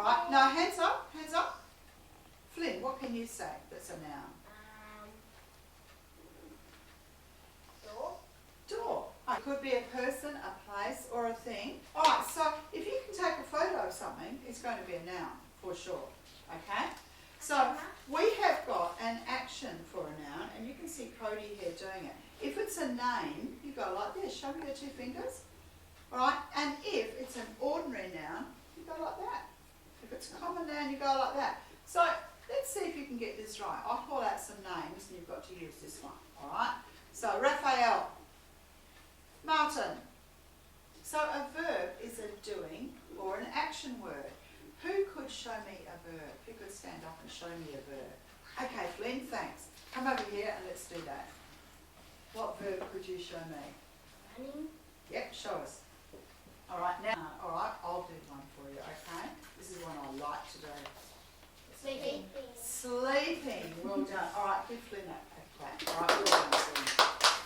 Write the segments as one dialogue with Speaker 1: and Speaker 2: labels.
Speaker 1: All right, now hands up, hands up. Flynn, what can you say that's a noun?
Speaker 2: Door.
Speaker 1: Door. It could be a person, a place, or a thing. All right, so if you can take a photo of something, it's going to be a noun for sure. Okay? So we have got an action for a noun, and you can see Cody here doing it. If it's a name, you go like this. Show me your two fingers. All right, and if it's an ordinary noun, you go like that. If it's a common noun, you go like that. So let's see if you can get this right. I'll call out some names, and you've got to use this one. All right. So Raphael, Martin. So a verb is a doing or an action word. Who could show me a verb? Who could stand up and show me a verb? Okay, Flynn, thanks. Come over here and let's do that. What verb could you show me?
Speaker 2: Running.
Speaker 1: Yep, show us. All right, now, all right, I'll do one for you, okay? This is one I like to do.
Speaker 2: Sleeping.
Speaker 1: Sleeping, well done. All right, give Flynn a clap. All right, well done, Flynn.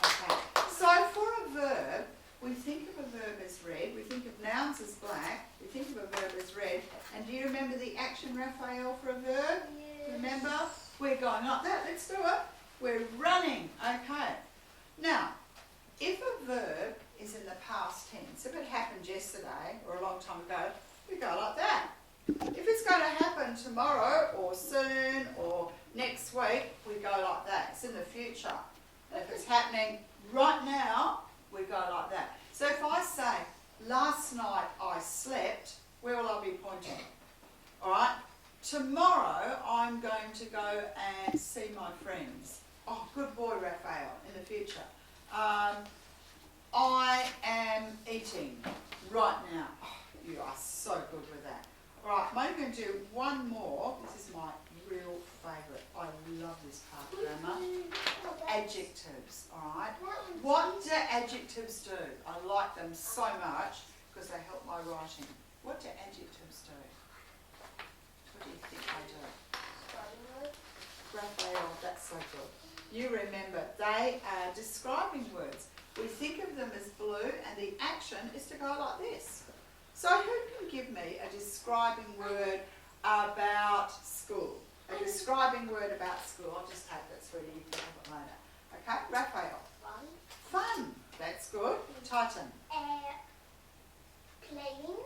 Speaker 1: Okay, so for a verb, we think of a verb as red, we think of nouns as black, we think of a verb as red, and do you remember the action, Raphael, for a verb?
Speaker 2: Yes.
Speaker 1: Remember? We're going like that, let's do it. We're running, okay. Now, if a verb is in the past tense, if it happened yesterday or a long time ago, we go like that. If it's going to happen tomorrow or soon or next week, we go like that. It's in the future. And if it's happening right now, we go like that. So if I say, last night I slept, where will I be pointing? All right? Tomorrow I'm going to go and see my friends. Oh, good boy, Raphael, in the future. I am eating right now. Oh, you are so good with that. All right, I'm going to do one more. This is my real favourite. I love this part of grammar. Adjectives, all right? What do adjectives do? I like them so much because they help my writing. What do adjectives do? What do you think they do? Raphael, that's so good. You remember, they are describing words. We think of them as blue and the action is to go like this. So who can give me a describing word about school? A describing word about school. I'll just take that through you can have it later. Okay, Raphael.
Speaker 2: Fun.
Speaker 1: Fun. That's good. Titan.
Speaker 2: Playing.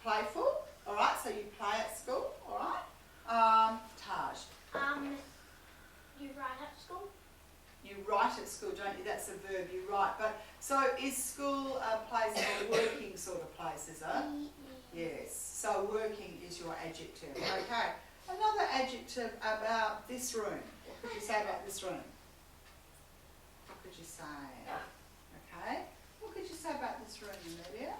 Speaker 1: Playful. All right, so you play at school. All right. Taj.
Speaker 2: You write at school.
Speaker 1: You write at school, don't you? That's a verb, you write. But so is school a place, a working sort of place, is it? Yes. So working is your adjective. Okay. Another adjective about this room. What could you say about this room? What could you say? Okay. What could you say about this room, Amelia?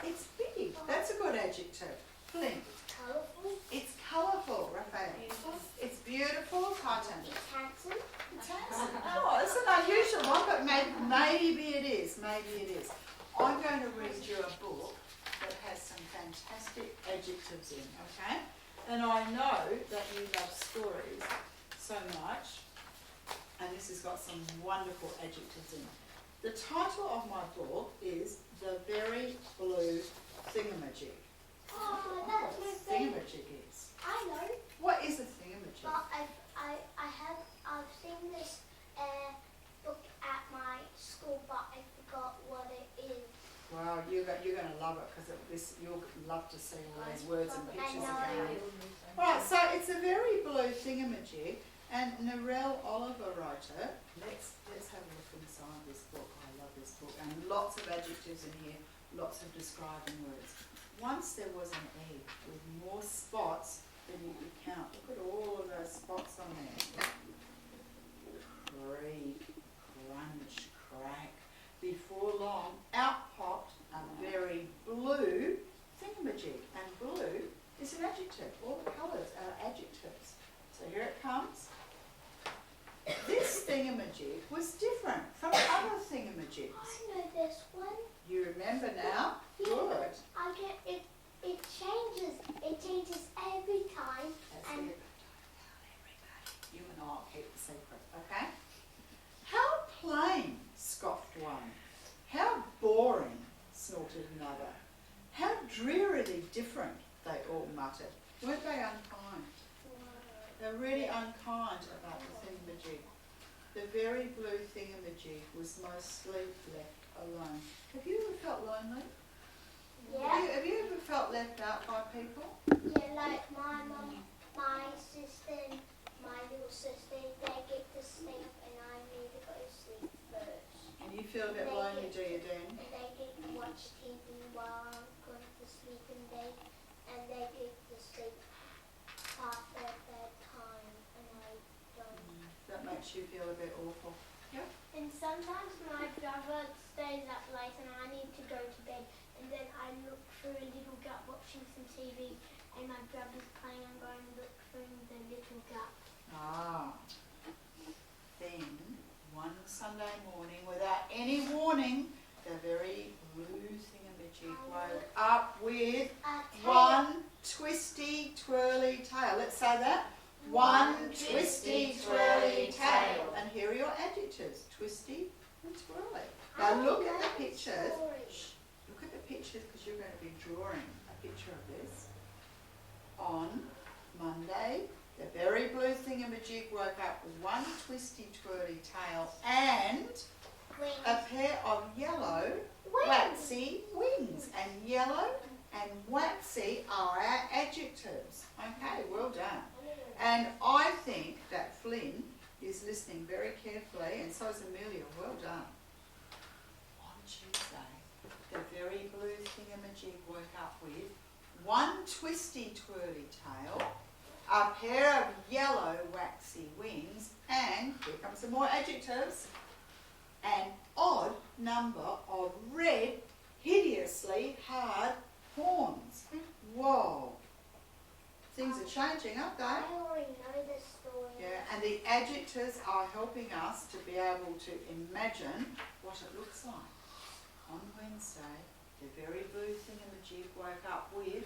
Speaker 2: It's big.
Speaker 1: It's big. That's a good adjective. Flynn.
Speaker 2: Colourful.
Speaker 1: It's colourful, Raphael.
Speaker 2: Beautiful.
Speaker 1: It's beautiful, Titan.
Speaker 2: It's handsome.
Speaker 1: It's handsome. Oh, it's an unusual one, but maybe it is. Maybe it is. I'm going to read you a book that has some fantastic adjectives in, okay? And I know that you love stories so much, and this has got some wonderful adjectives in it. The title of my book is The Very Blue Thingamajig.
Speaker 2: Oh, that's my favourite.
Speaker 1: Thingamajig is.
Speaker 2: I know.
Speaker 1: What is a thingamajig?
Speaker 2: But I've seen this book at my school, but I forgot what it is.
Speaker 1: Well, you're going to love it because you'll love to see all these words and pictures again. Right, so it's a very blue thingamajig, and Narelle Oliver wrote it. Let's have a look inside this book. I love this book, and lots of adjectives in here, lots of describing words. Once there was an egg with more spots than you could count. Look at all of those spots on there. Creak, crunch, crack. Before long, out popped a very blue thingamajig. And blue is an adjective. All the colours are adjectives. So here it comes. This thingamajig was different from other thingamajigs.
Speaker 2: I know this one.
Speaker 1: You remember now?
Speaker 2: Yeah.
Speaker 1: Good.
Speaker 2: I get it. It changes. It changes every time.
Speaker 1: That's
Speaker 2: And
Speaker 1: it. Everybody. You and I'll keep the secret, okay? How plain, scoffed one. How boring, snorted another. drearily different, they all muttered. Weren't they unkind? They're really unkind about the thingamajig. The very blue thingamajig was mostly left alone. Have you ever felt lonely?
Speaker 2: Yeah.
Speaker 1: Have you ever felt left out by people?
Speaker 2: Yeah, like my mum, my sister, and my little sister, they get to sleep and I need to go to sleep first.
Speaker 1: And you feel a bit lonely, do you, Dan?
Speaker 2: And they get to watch TV while I'm going to sleep and they get to sleep past their bedtime and I don't.
Speaker 1: That makes you feel a bit awful. Yeah.
Speaker 2: And sometimes my brother stays up late and I need to go to bed and then I look through a little gut watching some TV and my brother's playing. I'm going to look through the little gut.
Speaker 1: Ah. Then, one Sunday morning, without any warning, the very blue thingamajig woke up with one twisty, twirly tail. Let's say that. One twisty, twirly tail. And here are your adjectives. Twisty and twirly. Now look at the pictures. Shh. Look at the pictures because you're going to be drawing a picture of this. On Monday, the very blue thingamajig woke up with one twisty, twirly tail and a pair of yellow, waxy wings. And yellow and waxy are our adjectives. Okay, well done. And I think that Flynn is listening very carefully, and so is Amelia. Well done. On Tuesday, the very blue thingamajig woke up with one twisty, twirly tail, a pair of yellow, waxy wings, and here comes some more adjectives, an odd number of red, hideously hard horns. Whoa. Things are changing, aren't they?
Speaker 2: I already know this story.
Speaker 1: Yeah, and the adjectives are helping us to be able to imagine what it looks like. On Wednesday, the very blue thingamajig woke up with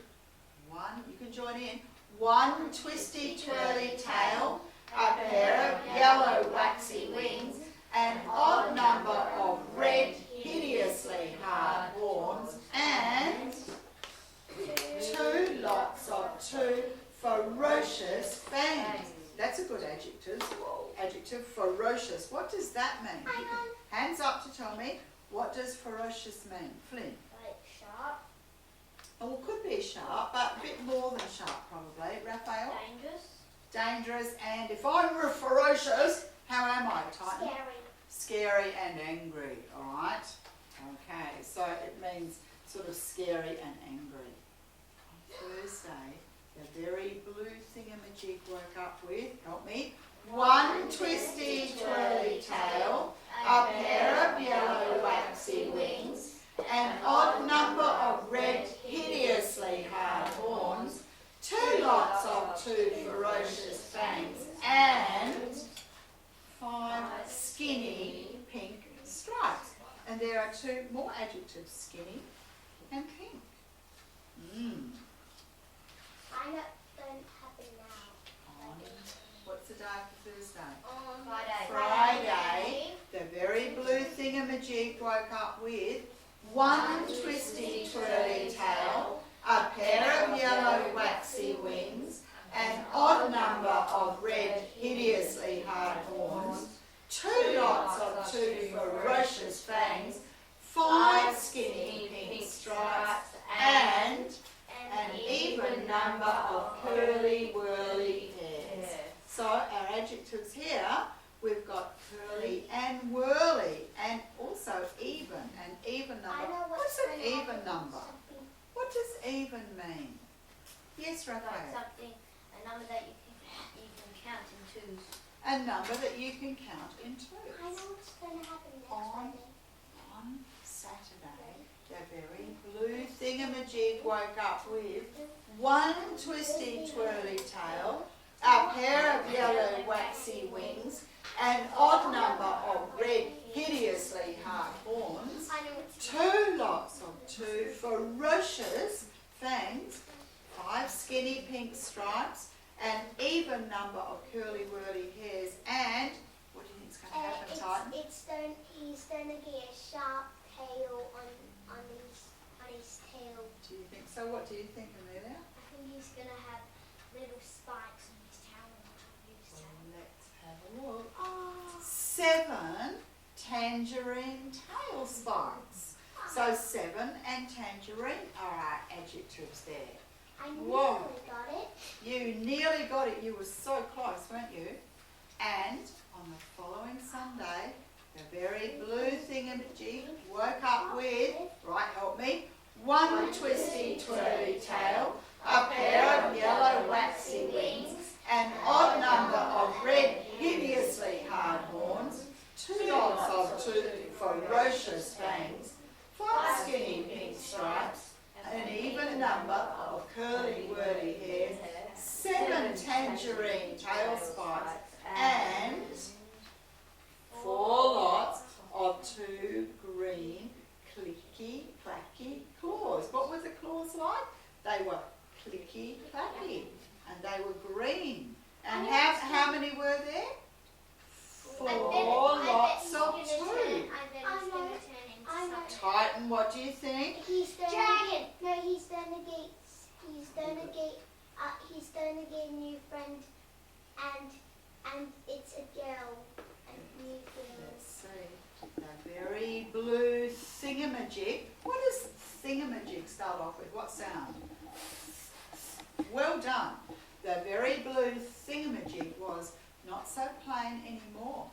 Speaker 1: one, you can join in, one twisty, twirly tail, a pair of yellow, waxy wings, an odd number of red, hideously hard horns, and two lots of two ferocious fangs. That's a good adjective. Adjective, ferocious. What does that mean?
Speaker 2: Hang on.
Speaker 1: Hands up to tell me, what does ferocious mean? Flynn?
Speaker 2: Like sharp.
Speaker 1: Oh, it could be sharp, but a bit more than sharp probably. Raphael?
Speaker 2: Dangerous.
Speaker 1: Dangerous, and if I'm ferocious, how am I, Titan?
Speaker 2: Scary.
Speaker 1: Scary and angry, alright? Okay, so it means sort of scary and angry. On Thursday, the very blue thingamajig woke up with, help me, one twisty, twirly tail, a pair of yellow, waxy wings, an odd number of red, hideously hard horns, two lots of two ferocious fangs, and 5 skinny pink stripes. And there are two more adjectives, skinny and pink.
Speaker 2: I don't happen now.
Speaker 1: What's the day for Thursday?
Speaker 2: On
Speaker 1: Friday, the very blue thingamajig woke up with one twisty, twirly tail, a pair of yellow, waxy wings, an odd number of red, hideously hard horns, two lots of two ferocious fangs, 5 skinny pink stripes, and an even number of curly whirly hairs. So our adjectives here, we've got curly and whirly, and also even, an even number. What's an even number? What does even mean? Yes,
Speaker 3: Like
Speaker 1: Raphael.
Speaker 3: something, a number that you can count in twos.
Speaker 1: A number that you can count in twos.
Speaker 2: I know what's going to happen next
Speaker 1: On-
Speaker 2: Friday.
Speaker 1: On Saturday, the very blue thingamajig woke up with one twisty, twirly tail, a pair of yellow, waxy wings, an odd number of red, hideously hard horns,
Speaker 2: I know what's
Speaker 1: 2 lots of 2 ferocious fangs, 5 skinny pink stripes, an even number of curly whirly hairs, and what do you think is going to happen, Titan?
Speaker 2: he's going to get a sharp tail on his tail.
Speaker 1: Do you think so? So what do you think, Amelia?
Speaker 2: I think he's going to have little spikes on his tail and his tail.
Speaker 1: Let's have a look. 7 tangerine tail spikes. So 7 and tangerine are our adjectives there.
Speaker 2: I nearly
Speaker 1: Whoa.
Speaker 2: got it.
Speaker 1: You nearly got it. You were so close, weren't you? And on the following Sunday, the very blue thingamajig woke up with, right, help me, one twisty twirly tail, a pair of yellow waxy wings, an odd number of red hideously hard horns, 2 dogs of toothy ferocious fangs, 5 skinny pink stripes, an even number of curly whirly hairs, 7 tangerine tail spikes, and 4 lots of 2 green clicky clacky claws. What were the claws like? They were clicky clacky and they were green. And how many were there? 4 lots of 2.
Speaker 2: I bet he's going to turn into something.
Speaker 1: Titan, what do you think?
Speaker 2: He's going
Speaker 3: Dragon.
Speaker 2: He's going to get a new friend, and it's a girl, a new girl.
Speaker 1: Let's see. The very blue thingamajig. What does thingamajig start off with? What sound? Well done. The very blue thingamajig was not so plain anymore.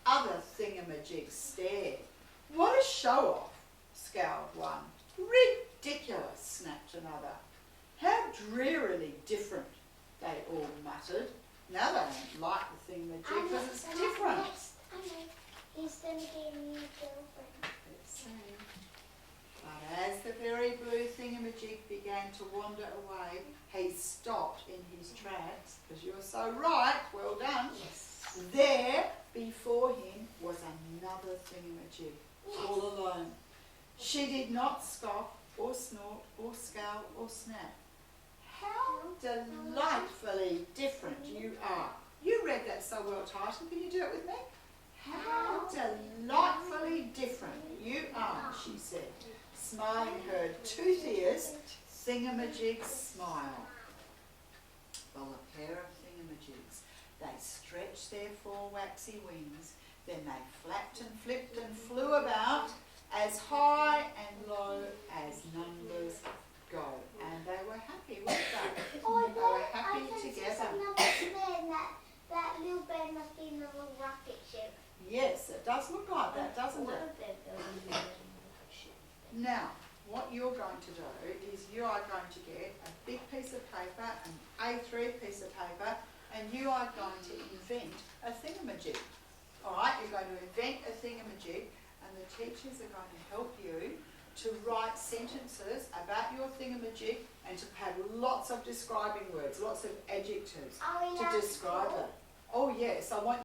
Speaker 1: Other thingamajigs stared. What a show-off, scowled one. Ridiculous, snapped another. How drearily different, they all muttered. Now they don't like the thingamajig because it's different.
Speaker 2: I know. He's going to get a new girlfriend.
Speaker 1: Let's see. But as the very blue thingamajig began to wander away, he stopped in his tracks, because you were so right, well done.
Speaker 3: Yes.
Speaker 1: There, before him, was another thingamajig, all alone. She did not scoff, or snort, or scowl, or snap. How delightfully different you are. You read that so well, Titan. Can you do it with me? How delightfully different you are, she said, smiling her toothiest thingamajig smile. Well, a pair of thingamajigs, they stretched their 4 waxy wings, then they flapped and flipped and flew about as high and low as numbers go. And they were happy, weren't they?
Speaker 2: Oh,
Speaker 1: They were happy together.
Speaker 2: That little bird must be in a little rocket ship.
Speaker 1: Yes, it does look like that, doesn't
Speaker 3: One
Speaker 1: it?
Speaker 3: of them building a rocket ship.
Speaker 1: Now, what you're going to do is you are going to get a big piece of paper, an A3 piece of paper, and you are going to invent a thingamajig. All right, you're going to invent a thingamajig, and the teachers are going to help you to write sentences about your thingamajig and to have lots of describing words, lots of adjectives
Speaker 2: Are we
Speaker 1: to
Speaker 2: allowed to
Speaker 1: describe
Speaker 2: draw?
Speaker 1: it. Oh yes, I want